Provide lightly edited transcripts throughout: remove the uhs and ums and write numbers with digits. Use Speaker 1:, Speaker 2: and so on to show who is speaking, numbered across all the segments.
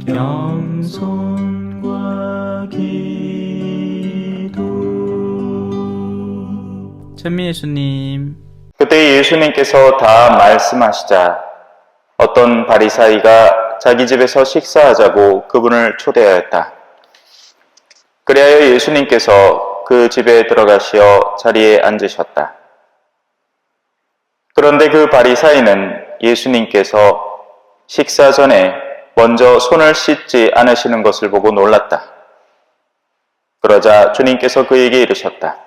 Speaker 1: 겸손과 기도. 찬미 예수님.
Speaker 2: 그때 예수님께서 다 말씀하시자 어떤 바리사이가 자기 집에서 식사하자고 그분을 초대하였다. 그리하여 예수님께서 그 집에 들어가시어 자리에 앉으셨다. 그런데 그 바리사이는 예수님께서 식사 전에 먼저 손을 씻지 않으시는 것을 보고 놀랐다. 그러자 주님께서 그에게 이르셨다.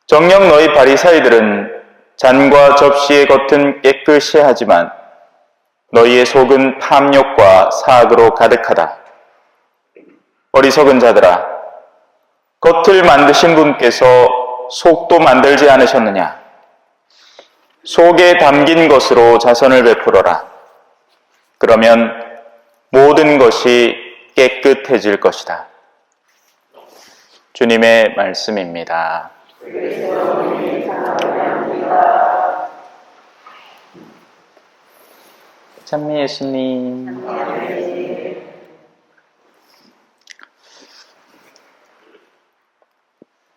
Speaker 2: 정녕 너희 바리사이들은 잔과 접시의 겉은 깨끗이 하지만 너희의 속은 탐욕과 사악으로 가득하다. 어리석은 자들아, 겉을 만드신 분께서 속도 만들지 않으셨느냐? 속에 담긴 것으로 자선을 베풀어라. 그러면 모든 것이 깨끗해질 것이다. 주님의 말씀입니다. 찬미 예수님.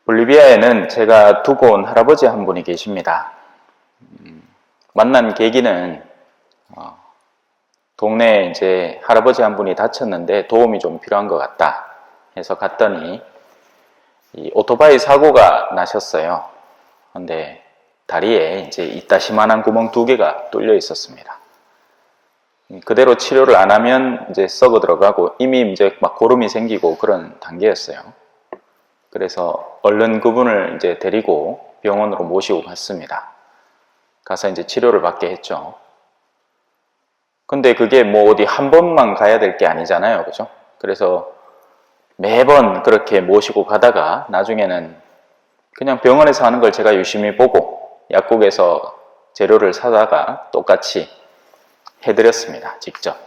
Speaker 2: 볼리비아에는 제가 두고 온 할아버지 한 분이 계십니다. 만난 계기는 동네에 이제 할아버지 한 분이 다쳤는데 도움이 좀 필요한 것 같다 해서 갔더니 이 오토바이 사고가 나셨어요. 근데 다리에 이제 이따시만한 구멍 2개가 뚫려 있었습니다. 그대로 치료를 안 하면 이제 썩어 들어가고 이미 이제 막 고름이 생기고 그런 단계였어요. 그래서 얼른 그분을 이제 데리고 병원으로 모시고 갔습니다. 가서 이제 치료를 받게 했죠. 근데 그게 뭐 어디 한 번만 가야 될 게 아니잖아요. 그죠? 그래서 매번 그렇게 모시고 가다가 나중에는 그냥 병원에서 하는 걸 제가 유심히 보고 약국에서 재료를 사다가 똑같이 해드렸습니다. 직접.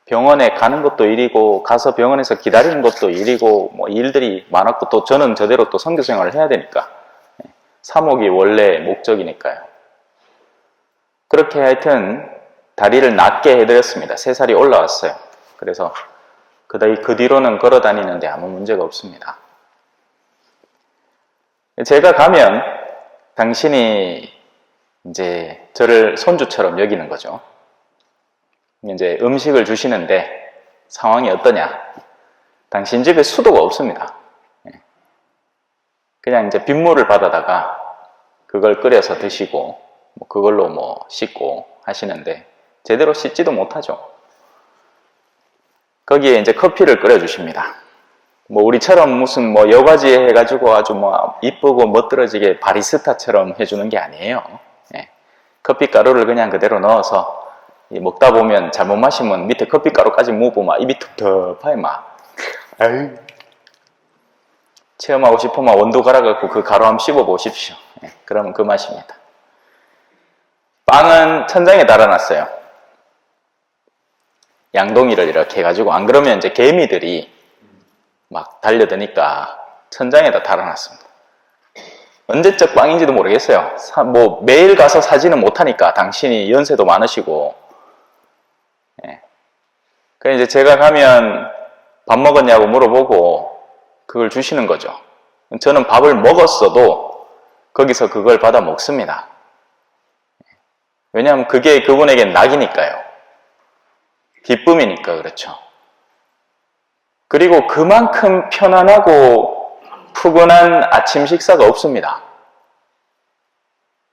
Speaker 2: 병원에 가는 것도 일이고 가서 병원에서 기다리는 것도 일이고 뭐 일들이 많았고 또 저는 저대로 또 선교 생활을 해야 되니까 사목이 원래 목적이니까요. 그렇게 하여튼 다리를 낫게 해드렸습니다. 3살이 올라왔어요. 그래서 그 뒤로는 걸어 다니는데 아무 문제가 없습니다. 제가 가면 당신이 이제 저를 손주처럼 여기는 거죠. 이제 음식을 주시는데 상황이 어떠냐? 당신 집에 수도가 없습니다. 그냥 이제 빗물을 받아다가 그걸 끓여서 드시고 뭐 그걸로 뭐 씻고 하시는데 제대로 씻지도 못하죠. 거기에 이제 커피를 끓여주십니다. 뭐 우리처럼 무슨 뭐 여과지 해가지고 아주 뭐 이쁘고 멋들어지게 바리스타처럼 해주는 게 아니에요. 커피 가루를 그냥 그대로 넣어서 먹다 보면 잘못 마시면 밑에 커피가루까지 묻고 막 입이 텁텁하게 막 체험하고 싶으면 원두 갈아갖고 그 가루 한번 씹어 보십시오. 그러면 그 맛입니다. 빵은 천장에 달아놨어요. 양동이를 이렇게 해가지고 안 그러면 이제 개미들이 막 달려드니까 천장에다 달아놨습니다. 언제적 빵인지도 모르겠어요. 뭐 매일 가서 사지는 못하니까 당신이 연세도 많으시고 그래서 이제 제가 가면 밥 먹었냐고 물어보고 그걸 주시는 거죠. 저는 밥을 먹었어도 거기서 그걸 받아 먹습니다. 왜냐하면 그게 그분에겐 낙이니까요. 기쁨이니까 그렇죠. 그리고 그만큼 편안하고 푸근한 아침 식사가 없습니다.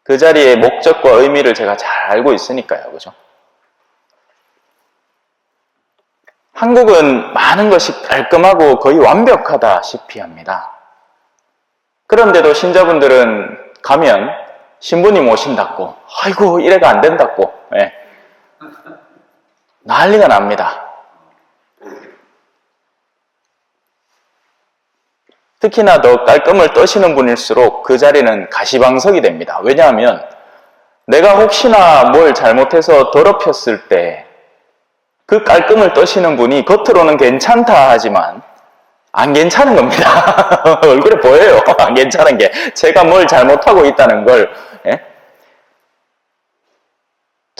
Speaker 2: 그 자리의 목적과 의미를 제가 잘 알고 있으니까요. 그죠? 한국은 많은 것이 깔끔하고 거의 완벽하다시피 합니다. 그런데도 신자분들은 가면 신부님 오신다고 아이고 이래가 안 된다고 난리가 납니다. 특히나 더 깔끔을 떠시는 분일수록 그 자리는 가시방석이 됩니다. 왜냐하면 내가 혹시나 뭘 잘못해서 더럽혔을 때 그 깔끔을 떠시는 분이 겉으로는 괜찮다 하지만 안 괜찮은 겁니다. 얼굴에 보여요. 안 괜찮은 게. 제가 뭘 잘못하고 있다는 걸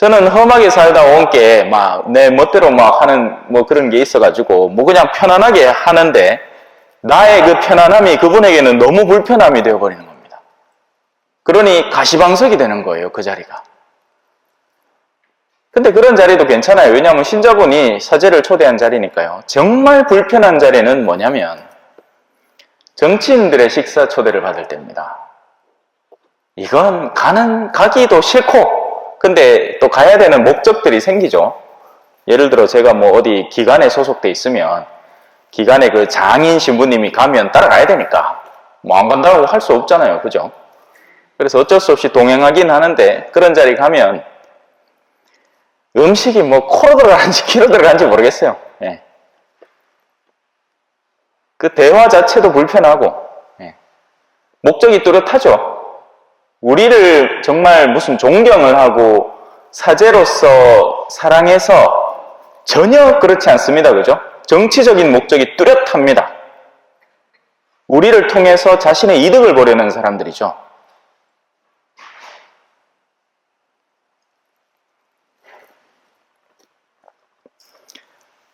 Speaker 2: 저는 험하게 살다 온 게 막 내 멋대로 막 하는 뭐 그런 게 있어가지고 뭐 그냥 편안하게 하는데 나의 그 편안함이 그분에게는 너무 불편함이 되어버리는 겁니다. 그러니 가시방석이 되는 거예요, 그 자리가. 근데 그런 자리도 괜찮아요. 왜냐하면 신자분이 사제를 초대한 자리니까요. 정말 불편한 자리는 뭐냐면 정치인들의 식사 초대를 받을 때입니다. 이건 가기도 싫고 근데 또 가야 되는 목적들이 생기죠. 예를 들어 제가 뭐 어디 기관에 소속돼 있으면 기관에 그 장인 신부님이 가면 따라가야 되니까 뭐 안 간다고 할 수 없잖아요. 그죠? 그래서 어쩔 수 없이 동행하긴 하는데 그런 자리 가면 음식이 뭐 코로 들어가는지 귀로 들어가는지 모르겠어요. 예. 그 대화 자체도 불편하고 예. 목적이 뚜렷하죠. 우리를 정말 무슨 존경을 하고 사제로서 사랑해서 전혀 그렇지 않습니다. 그죠? 정치적인 목적이 뚜렷합니다. 우리를 통해서 자신의 이득을 보려는 사람들이죠.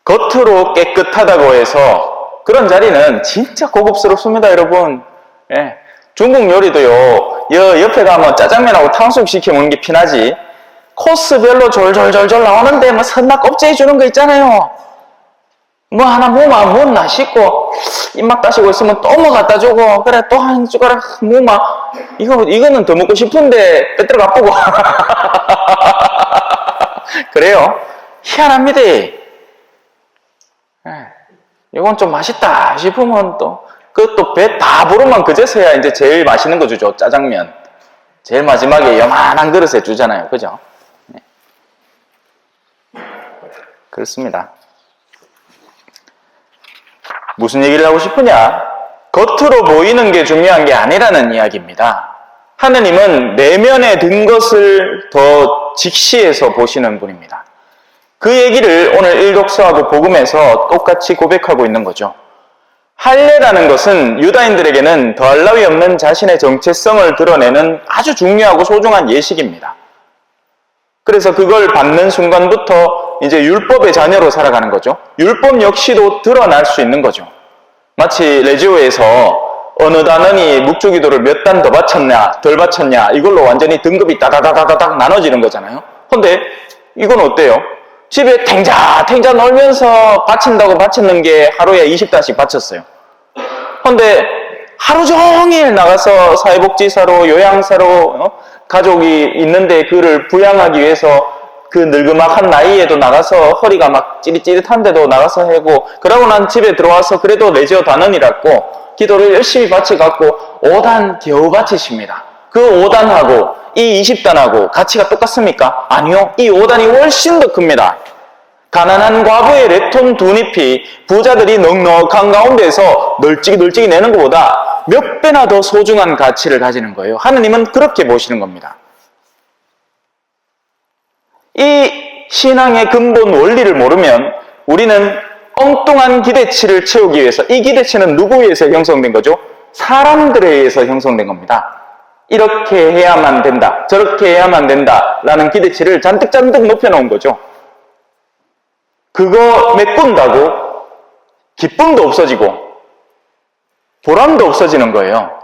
Speaker 2: 겉으로 깨끗하다고 해서 그런 자리는 진짜 고급스럽습니다, 여러분. 예. 중국 요리도요, 옆에 가면 짜장면하고 탕수육 시켜 먹는 게 피나지, 코스별로 졸졸졸졸 나오는데 뭐 선나 껍질 주는 거 있잖아요. 뭐 하나 무나 씻고, 입맛 따시고 있으면 또 뭐 갖다 주고, 그래, 또 한 숟가락 무마. 이거는 더 먹고 싶은데, 빼들어 가쁘고. 그래요? 희한합니다. 이건 좀 맛있다 싶으면 또, 그것도 배 다 부르면 그제서야 이제 제일 맛있는 거 주죠. 짜장면. 제일 마지막에 요만한 그릇에 주잖아요. 그죠? 네. 그렇습니다. 무슨 얘기를 하고 싶으냐? 겉으로 보이는 게 중요한 게 아니라는 이야기입니다. 하느님은 내면에 든 것을 더 직시해서 보시는 분입니다. 그 얘기를 오늘 일독서하고 복음에서 똑같이 고백하고 있는 거죠. 할례라는 것은 유다인들에게는 더할 나위 없는 자신의 정체성을 드러내는 아주 중요하고 소중한 예식입니다. 그래서 그걸 받는 순간부터 이제 율법의 자녀로 살아가는 거죠. 율법 역시도 드러날 수 있는 거죠. 마치 레지오에서 어느 단원이 묵주기도를 몇 단 더 바쳤냐 덜 바쳤냐 이걸로 완전히 등급이 다다다다닥 나눠지는 거잖아요. 근데 이건 어때요? 집에 탱자 놀면서 바친다고 바쳤는 게 하루에 20단씩 바쳤어요. 근데 하루 종일 나가서 사회복지사로 요양사로 가족이 있는데 그를 부양하기 위해서 그 늙음악한 나이에도 나가서 허리가 막 찌릿찌릿한데도 나가서 하고 그러고 난 집에 들어와서 그래도 레지오 단원이라고 기도를 열심히 바쳐갖고 5단 겨우 바치십니다. 그 5단하고 이 20단하고 가치가 똑같습니까? 아니요. 이 5단이 훨씬 더 큽니다. 가난한 과부의 랩톤 두 잎이 부자들이 넉넉한 가운데서 널찍이 내는 것보다 몇 배나 더 소중한 가치를 가지는 거예요. 하느님은 그렇게 보시는 겁니다. 이 신앙의 근본 원리를 모르면 우리는 엉뚱한 기대치를 채우기 위해서, 이 기대치는 누구에 의해서 형성된 거죠? 사람들에 의해서 형성된 겁니다. 이렇게 해야만 된다, 저렇게 해야만 된다 라는 기대치를 잔뜩 높여놓은 거죠. 그거 메꾼다고 기쁨도 없어지고 보람도 없어지는 거예요.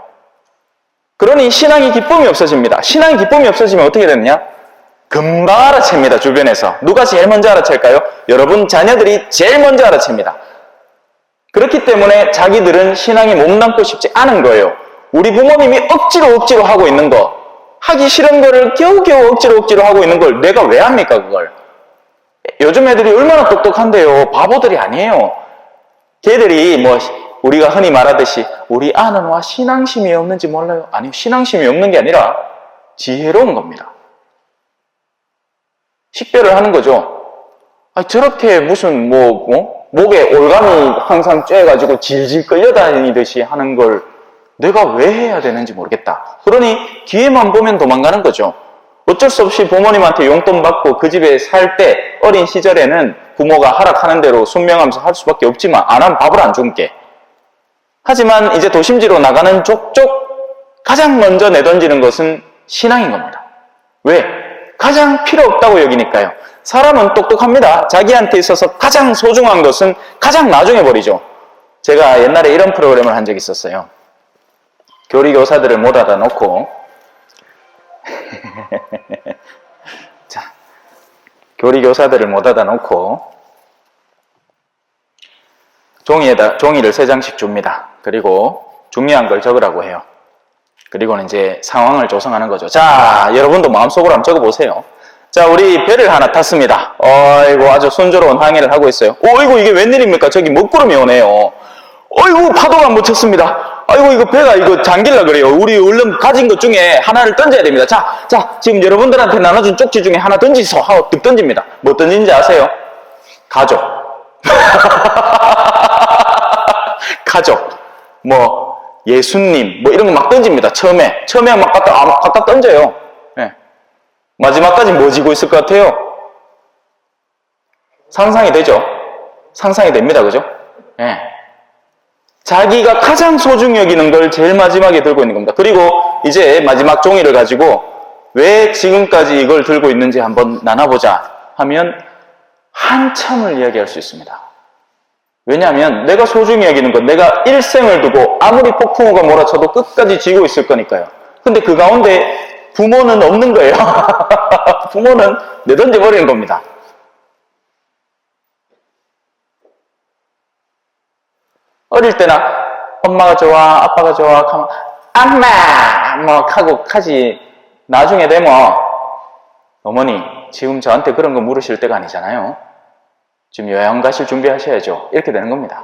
Speaker 2: 그러니 신앙이 기쁨이 없어집니다. 신앙이 기쁨이 없어지면 어떻게 되느냐? 금방 알아챕니다. 주변에서. 누가 제일 먼저 알아챌까요? 여러분 자녀들이 제일 먼저 알아챕니다. 그렇기 때문에 자기들은 신앙에 몸담고 싶지 않은 거예요. 우리 부모님이 억지로 하고 있는 거, 하기 싫은 거를 겨우겨우 억지로 하고 있는 걸 내가 왜 합니까, 그걸? 요즘 애들이 얼마나 똑똑한데요. 바보들이 아니에요. 걔들이 뭐 우리가 흔히 말하듯이 우리 아는 와 신앙심이 없는지 몰라요. 아니요, 신앙심이 없는 게 아니라 지혜로운 겁니다. 식별을 하는 거죠. 저렇게 무슨 목에 올가미 항상 쬐가지고 질질 끌려다니듯이 하는 걸 내가 왜 해야 되는지 모르겠다. 그러니 기회만 보면 도망가는 거죠. 어쩔 수 없이 부모님한테 용돈 받고 그 집에 살 때 어린 시절에는 부모가 하락하는 대로 순명하면서 할 수밖에 없지만 안 하면 밥을 안 줄게. 하지만 이제 도심지로 나가는 족족 가장 먼저 내던지는 것은 신앙인 겁니다. 왜? 가장 필요 없다고 여기니까요. 사람은 똑똑합니다. 자기한테 있어서 가장 소중한 것은 가장 나중에 버리죠. 제가 옛날에 이런 프로그램을 한 적이 있었어요. 교리교사들을 모아다 놓고 자, 교리교사들을 모아다 놓고 종이를 3장씩 줍니다. 그리고 중요한 걸 적으라고 해요. 그리고는 이제 상황을 조성하는 거죠. 자, 여러분도 마음속으로 한번 적어보세요. 자, 우리 배를 하나 탔습니다. 어이구, 아주 순조로운 항해를 하고 있어요. 어이구, 이게 웬일입니까? 저기 먹구름이 오네요. 어이구, 파도가 묻혔습니다. 아이고, 이거 배가 이거 잠길라 그래요. 우리 얼른 가진 것 중에 하나를 던져야 됩니다. 자, 지금 여러분들한테 나눠준 쪽지 중에 하나 던지소 하고 득 던집니다. 뭐 던진지 아세요? 가족. 가족. 뭐, 예수님, 뭐 이런 거 막 던집니다. 처음에 막 갖다 던져요. 네. 마지막까지 뭐 지고 있을 것 같아요? 상상이 되죠? 상상이 됩니다. 그죠? 네. 자기가 가장 소중히 여기는 걸 제일 마지막에 들고 있는 겁니다. 그리고 이제 마지막 종이를 가지고 왜 지금까지 이걸 들고 있는지 한번 나눠보자 하면 한참을 이야기할 수 있습니다. 왜냐하면 내가 소중히 여기는 건 내가 일생을 두고 아무리 폭풍우가 몰아쳐도 끝까지 쥐고 있을 거니까요. 근데 그 가운데 부모는 없는 거예요. 부모는 내던져버리는 겁니다. 어릴 때나 엄마가 좋아, 아빠가 좋아, 하면 엄마! 뭐 하고 하지. 나중에 되면 어머니, 지금 저한테 그런 거 물으실 때가 아니잖아요. 지금 여행 가실 준비하셔야죠. 이렇게 되는 겁니다.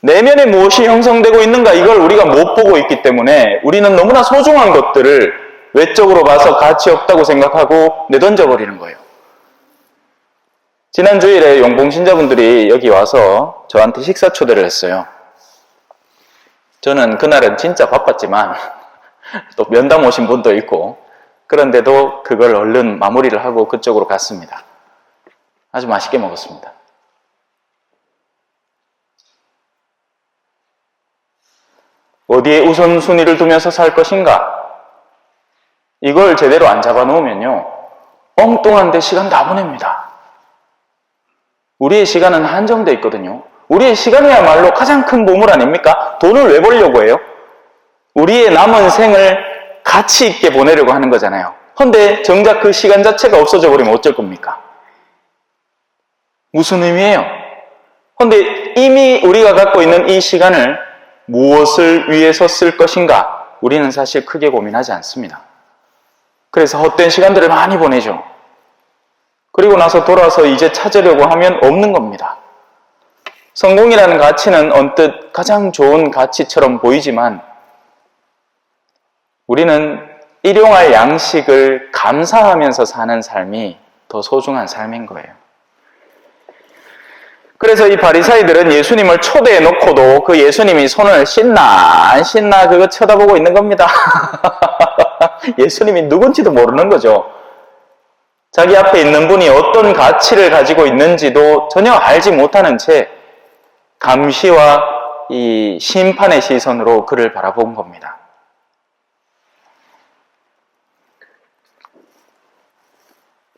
Speaker 2: 내면에 무엇이 형성되고 있는가 이걸 우리가 못 보고 있기 때문에 우리는 너무나 소중한 것들을 외적으로 봐서 가치 없다고 생각하고 내던져버리는 거예요. 지난 주일에 용봉신자분들이 여기 와서 저한테 식사 초대를 했어요. 저는 그날은 진짜 바빴지만 또 면담 오신 분도 있고 그런데도 그걸 얼른 마무리를 하고 그쪽으로 갔습니다. 아주 맛있게 먹었습니다. 어디에 우선순위를 두면서 살 것인가? 이걸 제대로 안 잡아놓으면요, 엉뚱한데 시간 다 보냅니다. 우리의 시간은 한정되어 있거든요. 우리의 시간이야말로 가장 큰 보물 아닙니까? 돈을 왜 벌려고 해요? 우리의 남은 생을 가치 있게 보내려고 하는 거잖아요. 그런데 정작 그 시간 자체가 없어져 버리면 어쩔 겁니까? 무슨 의미예요? 그런데 이미 우리가 갖고 있는 이 시간을 무엇을 위해서 쓸 것인가? 우리는 사실 크게 고민하지 않습니다. 그래서 헛된 시간들을 많이 보내죠. 그리고 나서 돌아서 이제 찾으려고 하면 없는 겁니다. 성공이라는 가치는 언뜻 가장 좋은 가치처럼 보이지만 우리는 일용할 양식을 감사하면서 사는 삶이 더 소중한 삶인 거예요. 그래서 이 바리사이들은 예수님을 초대해 놓고도 그 예수님이 손을 씻나 안 씻나 그거 쳐다보고 있는 겁니다. 예수님이 누군지도 모르는 거죠. 자기 앞에 있는 분이 어떤 가치를 가지고 있는지도 전혀 알지 못하는 채 감시와 이 심판의 시선으로 그를 바라본 겁니다.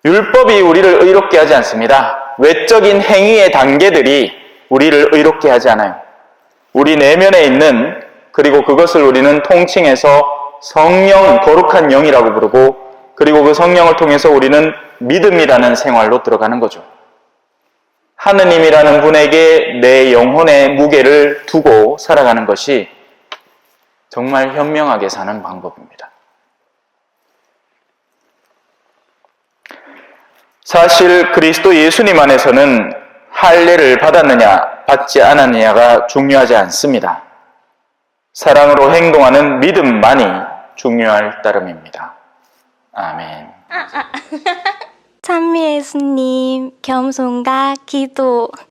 Speaker 2: 율법이 우리를 의롭게 하지 않습니다. 외적인 행위의 단계들이 우리를 의롭게 하지 않아요. 우리 내면에 있는, 그리고 그것을 우리는 통칭해서 성령, 거룩한 영이라고 부르고, 그리고 그 성령을 통해서 우리는 믿음이라는 생활로 들어가는 거죠. 하느님이라는 분에게 내 영혼의 무게를 두고 살아가는 것이 정말 현명하게 사는 방법입니다. 사실 그리스도 예수님 안에서는 할례를 받았느냐 받지 않았느냐가 중요하지 않습니다. 사랑으로 행동하는 믿음만이 중요할 따름입니다. 아멘.
Speaker 3: 찬미 예수님, 겸손과 기도.